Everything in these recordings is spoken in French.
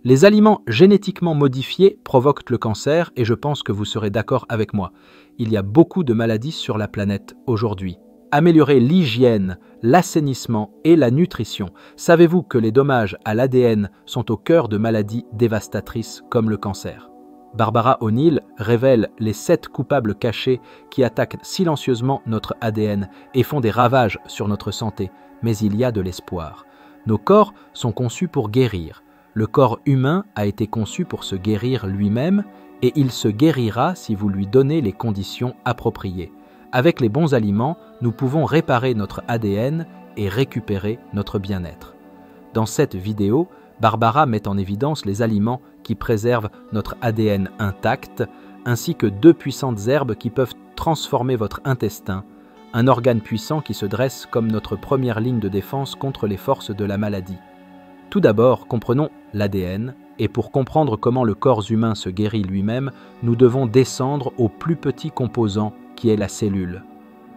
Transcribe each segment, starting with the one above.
Les aliments génétiquement modifiés provoquent le cancer et je pense que vous serez d'accord avec moi. Il y a beaucoup de maladies sur la planète aujourd'hui. Améliorer l'hygiène, l'assainissement et la nutrition. Savez-vous que les dommages à l'ADN sont au cœur de maladies dévastatrices comme le cancer? Barbara O'Neill révèle les 7 coupables cachés qui attaquent silencieusement notre ADN et font des ravages sur notre santé. Mais il y a de l'espoir. Nos corps sont conçus pour guérir. Le corps humain a été conçu pour se guérir lui-même et il se guérira si vous lui donnez les conditions appropriées. Avec les bons aliments, nous pouvons réparer notre ADN et récupérer notre bien-être. Dans cette vidéo, Barbara met en évidence les aliments qui préservent notre ADN intact, ainsi que 2 puissantes herbes qui peuvent transformer votre intestin, un organe puissant qui se dresse comme notre première ligne de défense contre les forces de la maladie. Tout d'abord, comprenons l'ADN, et pour comprendre comment le corps humain se guérit lui-même, nous devons descendre au plus petit composant qui est la cellule.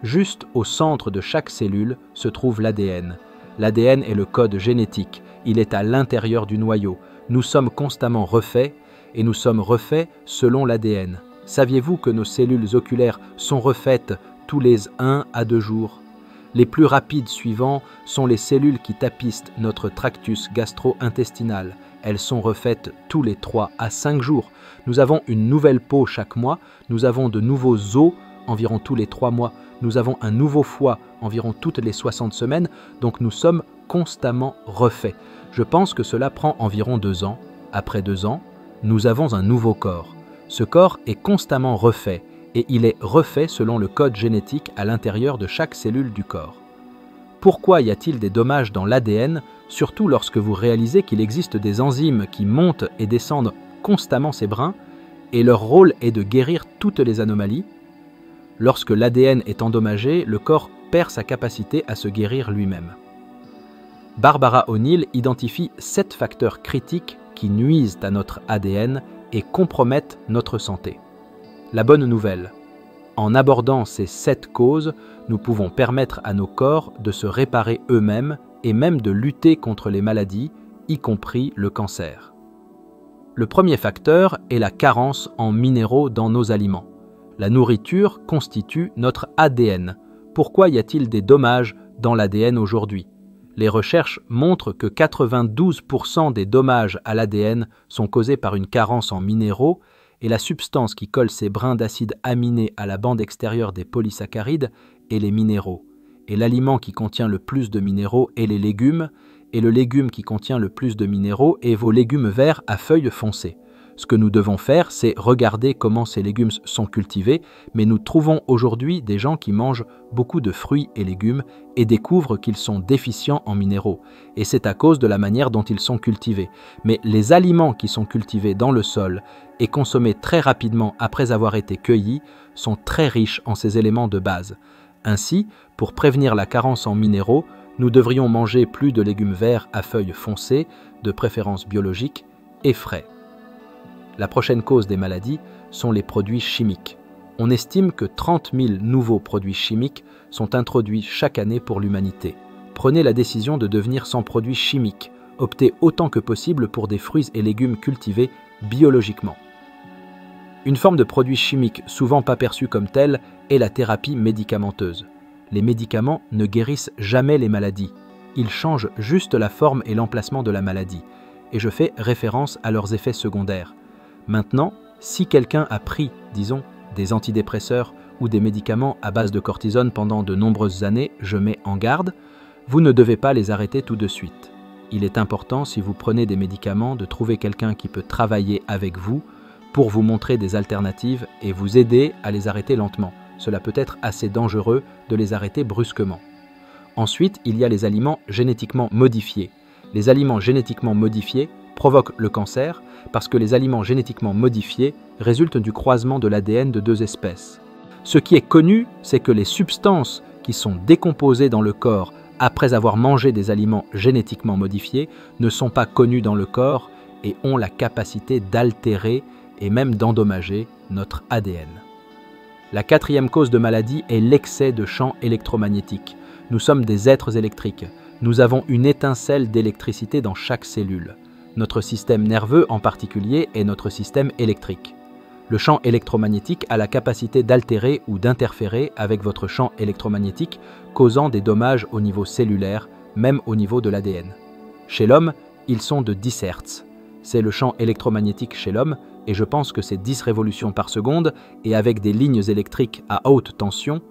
Juste au centre de chaque cellule se trouve l'ADN. L'ADN est le code génétique, il est à l'intérieur du noyau. Nous sommes constamment refaits et nous sommes refaits selon l'ADN. Saviez-vous que nos cellules oculaires sont refaites tous les 1 à 2 jours? Les plus rapides suivants sont les cellules qui tapissent notre tractus gastro-intestinal. Elles sont refaites tous les 3 à 5 jours. Nous avons une nouvelle peau chaque mois, nous avons de nouveaux os environ tous les 3 mois, nous avons un nouveau foie environ toutes les 60 semaines, donc nous sommes constamment refaits. Je pense que cela prend environ 2 ans. Après 2 ans, nous avons un nouveau corps. Ce corps est constamment refait et il est refait selon le code génétique à l'intérieur de chaque cellule du corps. Pourquoi y a-t-il des dommages dans l'ADN, surtout lorsque vous réalisez qu'il existe des enzymes qui montent et descendent constamment ces brins et leur rôle est de guérir toutes les anomalies? Lorsque l'ADN est endommagé, le corps perd sa capacité à se guérir lui-même. Barbara O'Neill identifie 7 facteurs critiques qui nuisent à notre ADN et compromettent notre santé. La bonne nouvelle, en abordant ces 7 causes, nous pouvons permettre à nos corps de se réparer eux-mêmes et même de lutter contre les maladies, y compris le cancer. Le premier facteur est la carence en minéraux dans nos aliments. La nourriture constitue notre ADN. Pourquoi y a-t-il des dommages dans l'ADN aujourd'hui? Les recherches montrent que 92% des dommages à l'ADN sont causés par une carence en minéraux et la substance qui colle ces brins d'acides aminés à la bande extérieure des polysaccharides est les minéraux. Et l'aliment qui contient le plus de minéraux est les légumes, et le légume qui contient le plus de minéraux est vos légumes verts à feuilles foncées. Ce que nous devons faire, c'est regarder comment ces légumes sont cultivés, mais nous trouvons aujourd'hui des gens qui mangent beaucoup de fruits et légumes et découvrent qu'ils sont déficients en minéraux. Et c'est à cause de la manière dont ils sont cultivés. Mais les aliments qui sont cultivés dans le sol et consommés très rapidement après avoir été cueillis sont très riches en ces éléments de base. Ainsi, pour prévenir la carence en minéraux, nous devrions manger plus de légumes verts à feuilles foncées, de préférence biologiques, et frais. La prochaine cause des maladies sont les produits chimiques. On estime que 30 000 nouveaux produits chimiques sont introduits chaque année pour l'humanité. Prenez la décision de devenir sans produits chimiques. Optez autant que possible pour des fruits et légumes cultivés biologiquement. Une forme de produit chimique, souvent pas perçue comme telle, est la thérapie médicamenteuse. Les médicaments ne guérissent jamais les maladies. Ils changent juste la forme et l'emplacement de la maladie. Et je fais référence à leurs effets secondaires. Maintenant, si quelqu'un a pris, disons, des antidépresseurs ou des médicaments à base de cortisone pendant de nombreuses années, je mets en garde, vous ne devez pas les arrêter tout de suite. Il est important, si vous prenez des médicaments, de trouver quelqu'un qui peut travailler avec vous pour vous montrer des alternatives et vous aider à les arrêter lentement. Cela peut être assez dangereux de les arrêter brusquement. Ensuite, il y a les aliments génétiquement modifiés. Les aliments génétiquement modifiés provoquent le cancer parce que les aliments génétiquement modifiés résultent du croisement de l'ADN de 2 espèces. Ce qui est connu, c'est que les substances qui sont décomposées dans le corps après avoir mangé des aliments génétiquement modifiés ne sont pas connues dans le corps et ont la capacité d'altérer et même d'endommager notre ADN. La 4e cause de maladie est l'excès de champs électromagnétiques. Nous sommes des êtres électriques. Nous avons une étincelle d'électricité dans chaque cellule. Notre système nerveux en particulier est notre système électrique. Le champ électromagnétique a la capacité d'altérer ou d'interférer avec votre champ électromagnétique, causant des dommages au niveau cellulaire, même au niveau de l'ADN. Chez l'homme, ils sont de 10 Hz. C'est le champ électromagnétique chez l'homme, et je pense que c'est 10 révolutions par seconde, et avec des lignes électriques à haute tension,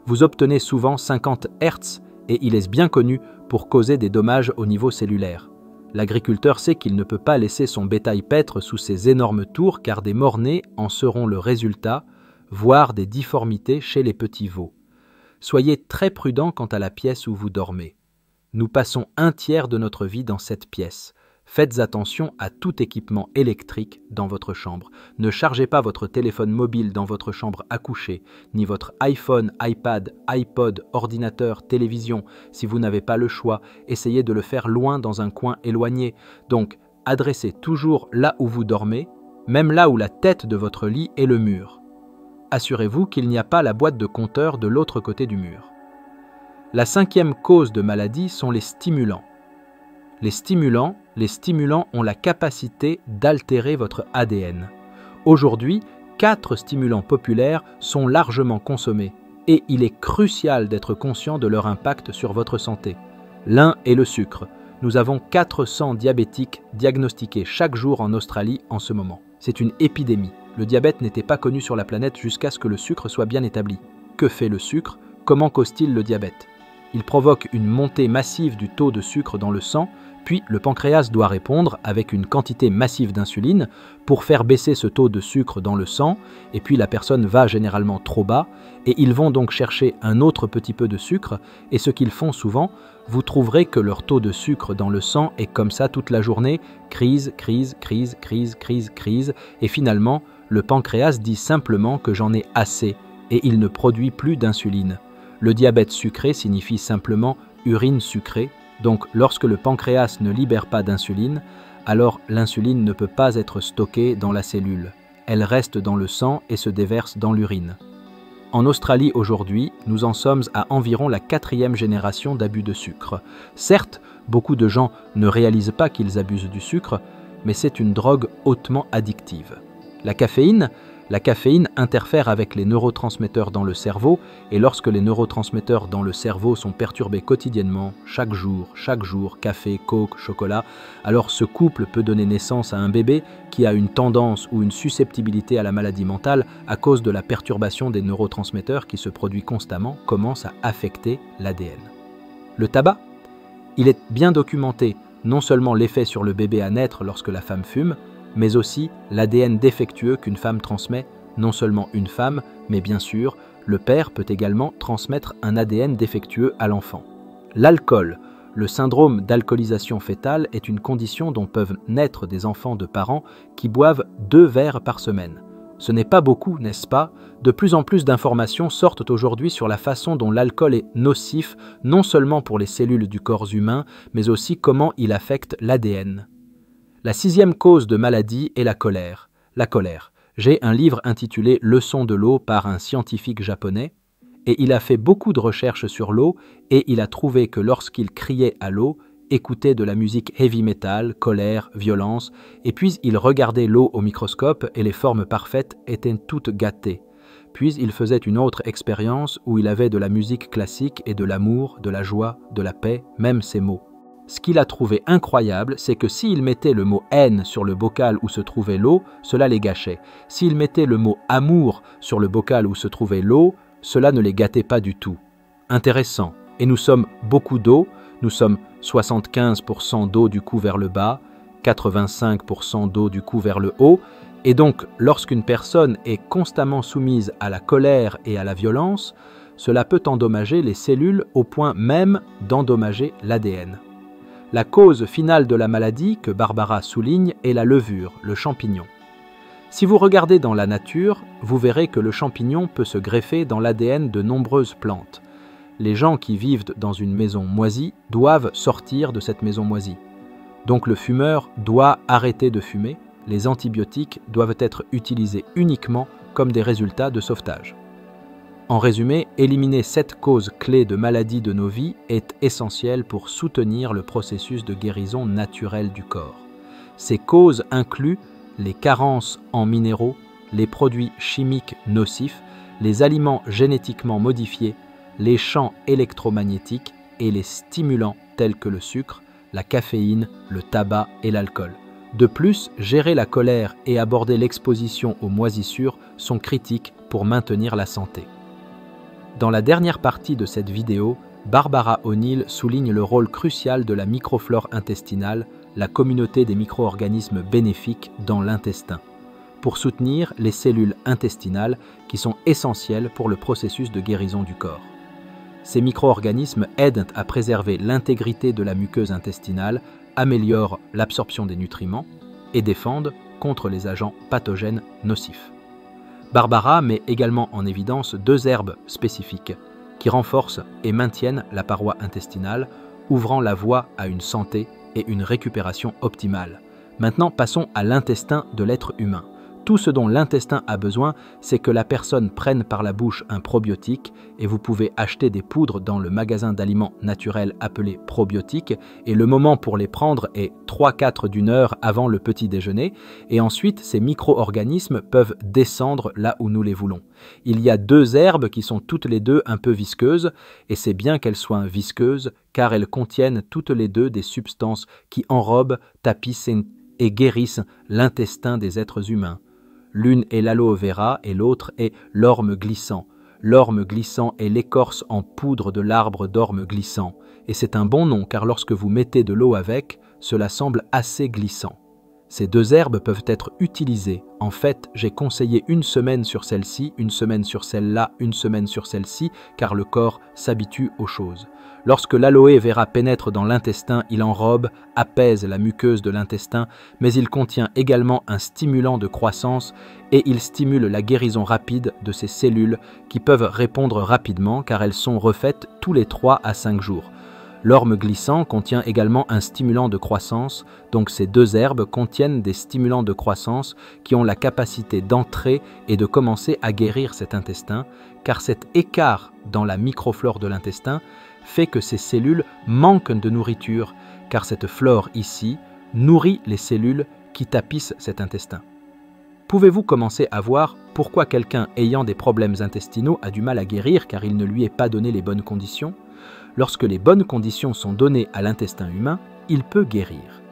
vous obtenez souvent 50 Hz, et il est bien connu pour causer des dommages au niveau cellulaire. L'agriculteur sait qu'il ne peut pas laisser son bétail paître sous ces énormes tours car des mort-nés en seront le résultat, voire des difformités chez les petits veaux. Soyez très prudent quant à la pièce où vous dormez. Nous passons un tiers de notre vie dans cette pièce. Faites attention à tout équipement électrique dans votre chambre. Ne chargez pas votre téléphone mobile dans votre chambre à coucher, ni votre iPhone, iPad, iPod, ordinateur, télévision. Si vous n'avez pas le choix, essayez de le faire loin dans un coin éloigné. Donc, adressez toujours là où vous dormez, même là où la tête de votre lit est le mur. Assurez-vous qu'il n'y a pas la boîte de compteur de l'autre côté du mur. La 5e cause de maladie sont les stimulants. Les stimulants ont la capacité d'altérer votre ADN. Aujourd'hui, 4 stimulants populaires sont largement consommés et il est crucial d'être conscient de leur impact sur votre santé. L'un est le sucre. Nous avons 400 diabétiques diagnostiqués chaque jour en Australie en ce moment. C'est une épidémie. Le diabète n'était pas connu sur la planète jusqu'à ce que le sucre soit bien établi. Que fait le sucre? Comment cause-t-il le diabète? Il provoque une montée massive du taux de sucre dans le sang, puis le pancréas doit répondre avec une quantité massive d'insuline pour faire baisser ce taux de sucre dans le sang, et puis la personne va généralement trop bas, et ils vont donc chercher un autre petit peu de sucre, et ce qu'ils font souvent, vous trouverez que leur taux de sucre dans le sang est comme ça toute la journée, crise, et finalement, le pancréas dit simplement que j'en ai assez, et il ne produit plus d'insuline. Le diabète sucré signifie simplement urine sucrée. Donc, lorsque le pancréas ne libère pas d'insuline, alors l'insuline ne peut pas être stockée dans la cellule. Elle reste dans le sang et se déverse dans l'urine. En Australie aujourd'hui, nous en sommes à environ la 4e génération d'abus de sucre. Certes, beaucoup de gens ne réalisent pas qu'ils abusent du sucre, mais c'est une drogue hautement addictive. La caféine interfère avec les neurotransmetteurs dans le cerveau et lorsque les neurotransmetteurs dans le cerveau sont perturbés quotidiennement, chaque jour, café, coke, chocolat, alors ce couple peut donner naissance à un bébé qui a une tendance ou une susceptibilité à la maladie mentale à cause de la perturbation des neurotransmetteurs qui se produit constamment, commence à affecter l'ADN. Le tabac, il est bien documenté, non seulement l'effet sur le bébé à naître lorsque la femme fume, mais aussi l'ADN défectueux qu'une femme transmet, non seulement une femme, mais bien sûr, le père peut également transmettre un ADN défectueux à l'enfant. L'alcool, le syndrome d'alcoolisation fœtale est une condition dont peuvent naître des enfants de parents qui boivent 2 verres par semaine. Ce n'est pas beaucoup, n'est-ce pas? De plus en plus d'informations sortent aujourd'hui sur la façon dont l'alcool est nocif, non seulement pour les cellules du corps humain, mais aussi comment il affecte l'ADN. La 6e cause de maladie est la colère. La colère. J'ai un livre intitulé « Leçons de l'eau » par un scientifique japonais et il a fait beaucoup de recherches sur l'eau et il a trouvé que lorsqu'il criait à l'eau, écoutait de la musique heavy metal, colère, violence, et puis il regardait l'eau au microscope et les formes parfaites étaient toutes gâtées. Puis il faisait une autre expérience où il avait de la musique classique et de l'amour, de la joie, de la paix, même ces mots. Ce qu'il a trouvé incroyable, c'est que s'il mettait le mot « haine » sur le bocal où se trouvait l'eau, cela les gâchait. S'il mettait le mot « amour » sur le bocal où se trouvait l'eau, cela ne les gâtait pas du tout. Intéressant. Et nous sommes beaucoup d'eau, nous sommes 75% d'eau du cou vers le bas, 85% d'eau du cou vers le haut, et donc lorsqu'une personne est constamment soumise à la colère et à la violence, cela peut endommager les cellules au point même d'endommager l'ADN. La cause finale de la maladie que Barbara souligne est la levure, le champignon. Si vous regardez dans la nature, vous verrez que le champignon peut se greffer dans l'ADN de nombreuses plantes. Les gens qui vivent dans une maison moisie doivent sortir de cette maison moisie. Donc le fumeur doit arrêter de fumer, les antibiotiques doivent être utilisés uniquement comme des résultats de sauvetage. En résumé, éliminer cette cause clé de maladie de nos vies est essentiel pour soutenir le processus de guérison naturelle du corps. Ces causes incluent les carences en minéraux, les produits chimiques nocifs, les aliments génétiquement modifiés, les champs électromagnétiques et les stimulants tels que le sucre, la caféine, le tabac et l'alcool. De plus, gérer la colère et aborder l'exposition aux moisissures sont critiques pour maintenir la santé. Dans la dernière partie de cette vidéo, Barbara O'Neill souligne le rôle crucial de la microflore intestinale, la communauté des micro-organismes bénéfiques dans l'intestin, pour soutenir les cellules intestinales qui sont essentielles pour le processus de guérison du corps. Ces micro-organismes aident à préserver l'intégrité de la muqueuse intestinale, améliorent l'absorption des nutriments et défendent contre les agents pathogènes nocifs. Barbara met également en évidence 2 herbes spécifiques qui renforcent et maintiennent la paroi intestinale, ouvrant la voie à une santé et une récupération optimale. Maintenant, passons à l'intestin de l'être humain. Tout ce dont l'intestin a besoin, c'est que la personne prenne par la bouche un probiotique et vous pouvez acheter des poudres dans le magasin d'aliments naturels appelé probiotiques et le moment pour les prendre est 3-4 d'une heure avant le petit déjeuner et ensuite ces micro-organismes peuvent descendre là où nous les voulons. Il y a 2 herbes qui sont toutes les 2 un peu visqueuses et c'est bien qu'elles soient visqueuses car elles contiennent toutes les 2 des substances qui enrobent, tapissent et guérissent l'intestin des êtres humains. L'une est l'aloe vera et l'autre est l'orme glissant. L'orme glissant est l'écorce en poudre de l'arbre d'orme glissant. Et c'est un bon nom car lorsque vous mettez de l'eau avec, cela semble assez glissant. Ces 2 herbes peuvent être utilisées. En fait, j'ai conseillé 1 semaine sur celle-ci, 1 semaine sur celle-là, 1 semaine sur celle-ci, car le corps s'habitue aux choses. Lorsque l'aloe vera pénètre dans l'intestin, il enrobe, apaise la muqueuse de l'intestin, mais il contient également un stimulant de croissance et il stimule la guérison rapide de ces cellules qui peuvent répondre rapidement car elles sont refaites tous les 3 à 5 jours. L'orme glissant contient également un stimulant de croissance, donc ces 2 herbes contiennent des stimulants de croissance qui ont la capacité d'entrer et de commencer à guérir cet intestin, car cet écart dans la microflore de l'intestin fait que ces cellules manquent de nourriture, car cette flore ici nourrit les cellules qui tapissent cet intestin. Pouvez-vous commencer à voir pourquoi quelqu'un ayant des problèmes intestinaux a du mal à guérir car il ne lui est pas donné les bonnes conditions ? Lorsque les bonnes conditions sont données à l'intestin humain, il peut guérir.